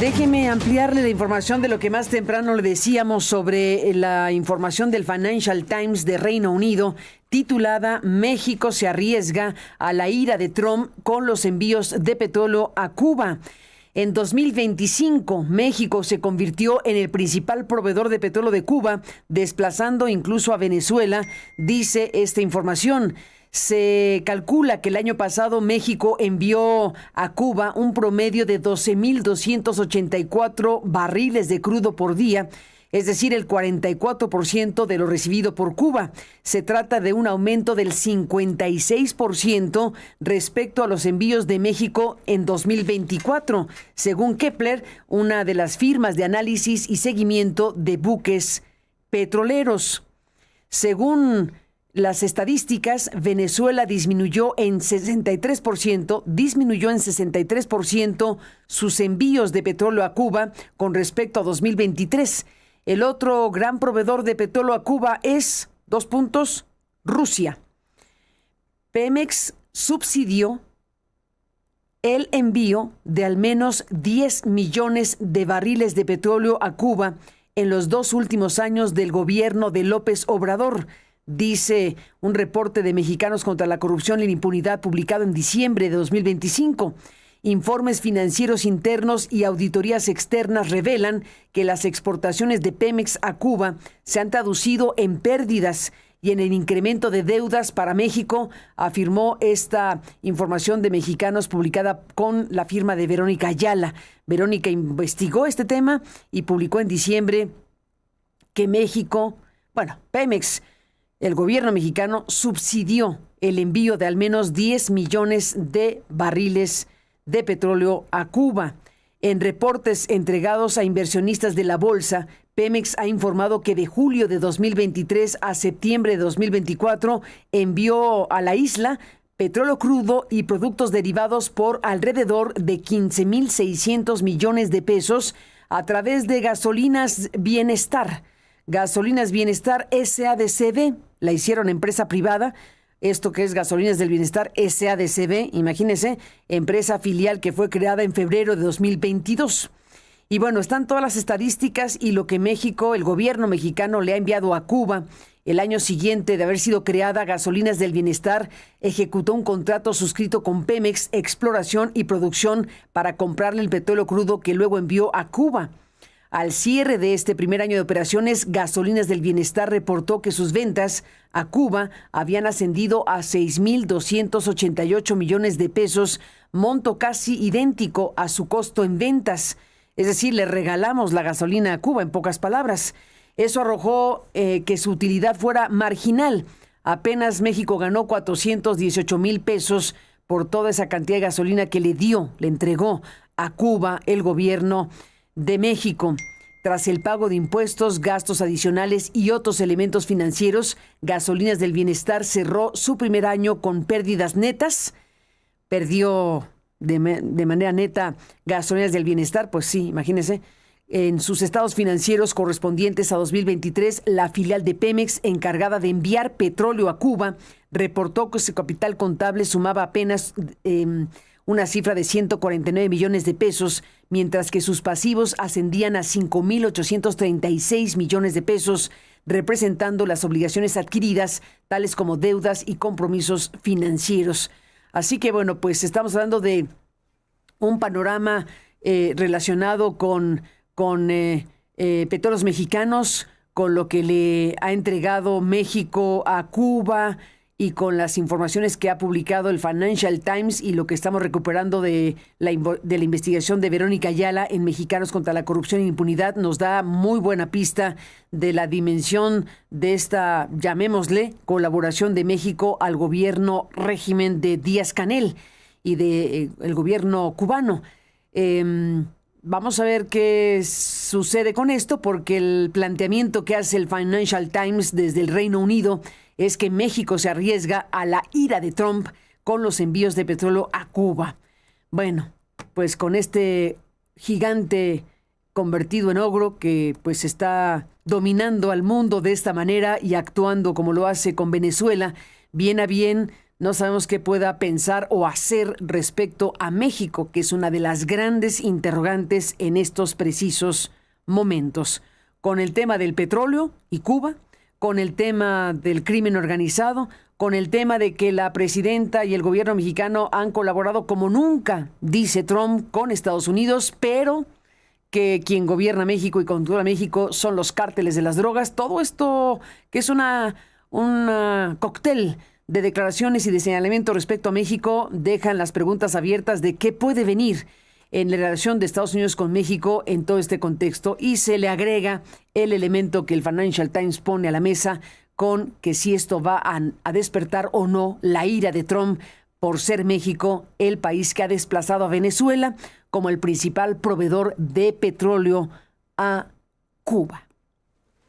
Déjeme ampliarle la información de lo que más temprano le decíamos sobre la información del Financial Times de Reino Unido, titulada México se arriesga a la ira de Trump con los envíos de petróleo a Cuba. En 2025, México se convirtió en el principal proveedor de petróleo de Cuba, desplazando incluso a Venezuela, dice esta información. Se calcula que el año pasado México envió a Cuba un promedio de 12,284 barriles de crudo por día, es decir, el 44% de lo recibido por Cuba. Se trata de un aumento del 56% respecto a los envíos de México en 2024, según Kepler, una de las firmas de análisis y seguimiento de buques petroleros. Según las estadísticas, Venezuela disminuyó en 63% sus envíos de petróleo a Cuba con respecto a 2023. El otro gran proveedor de petróleo a Cuba es, Rusia. Pemex subsidió el envío de al menos 10 millones de barriles de petróleo a Cuba en los 2 últimos años del gobierno de López Obrador, dice un reporte de Mexicanos contra la Corrupción y la Impunidad publicado en diciembre de 2025. Informes financieros internos y auditorías externas revelan que las exportaciones de Pemex a Cuba se han traducido en pérdidas y en el incremento de deudas para México, afirmó esta información de Mexicanos publicada con la firma de Verónica Ayala. Verónica investigó este tema y publicó en diciembre que Pemex, el gobierno mexicano, subsidió el envío de al menos 10 millones de barriles de petróleo a Cuba. En reportes entregados a inversionistas de la bolsa, Pemex ha informado que de julio de 2023 a septiembre de 2024 envió a la isla petróleo crudo y productos derivados por alrededor de 15,600 millones de pesos a través de Gasolinas Bienestar. Gasolinas Bienestar SADCB, la hicieron empresa privada. Esto que es Gasolinas del Bienestar SADCB, imagínense, empresa filial que fue creada en febrero de 2022. Y bueno, están todas las estadísticas y lo que México, el gobierno mexicano le ha enviado a Cuba. El año siguiente de haber sido creada, Gasolinas del Bienestar ejecutó un contrato suscrito con Pemex, exploración y producción para comprarle el petróleo crudo que luego envió a Cuba. Al cierre de este primer año de operaciones, Gasolinas del Bienestar reportó que sus ventas a Cuba habían ascendido a 6,288 millones de pesos, monto casi idéntico a su costo en ventas. Es decir, le regalamos la gasolina a Cuba, en pocas palabras. Eso arrojó que su utilidad fuera marginal. Apenas México ganó 418 mil pesos por toda esa cantidad de gasolina que le entregó a Cuba el gobierno de México. Tras el pago de impuestos, gastos adicionales y otros elementos financieros, Gasolinas del Bienestar cerró su primer año con pérdidas netas. Perdió de manera neta Gasolinas del Bienestar, pues sí, imagínense. En sus estados financieros correspondientes a 2023, la filial de Pemex, encargada de enviar petróleo a Cuba, reportó que su capital contable sumaba apenas una cifra de 149 millones de pesos, mientras que sus pasivos ascendían a 5,836 millones de pesos, representando las obligaciones adquiridas, tales como deudas y compromisos financieros. Así que bueno, pues estamos hablando de un panorama relacionado con petróleos mexicanos, con lo que le ha entregado México a Cuba y con las informaciones que ha publicado el Financial Times y lo que estamos recuperando de la investigación de Verónica Ayala en Mexicanos contra la Corrupción e Impunidad, nos da muy buena pista de la dimensión de esta, llamémosle, colaboración de México al gobierno régimen de Díaz-Canel y de el gobierno cubano. Vamos a ver qué sucede con esto, porque el planteamiento que hace el Financial Times desde el Reino Unido es que México se arriesga a la ira de Trump con los envíos de petróleo a Cuba. Bueno, pues con este gigante convertido en ogro que pues está dominando al mundo de esta manera y actuando como lo hace con Venezuela, bien a bien no sabemos qué pueda pensar o hacer respecto a México, que es una de las grandes interrogantes en estos precisos momentos, con el tema del petróleo y Cuba, con el tema del crimen organizado, con el tema de que la presidenta y el gobierno mexicano han colaborado como nunca, dice Trump, con Estados Unidos, pero que quien gobierna México y controla México son los cárteles de las drogas. Todo esto que es un cóctel de declaraciones y de señalamiento respecto a México dejan las preguntas abiertas de qué puede venir en la relación de Estados Unidos con México en todo este contexto, y se le agrega el elemento que el Financial Times pone a la mesa con que si esto va a despertar o no la ira de Trump por ser México el país que ha desplazado a Venezuela como el principal proveedor de petróleo a Cuba.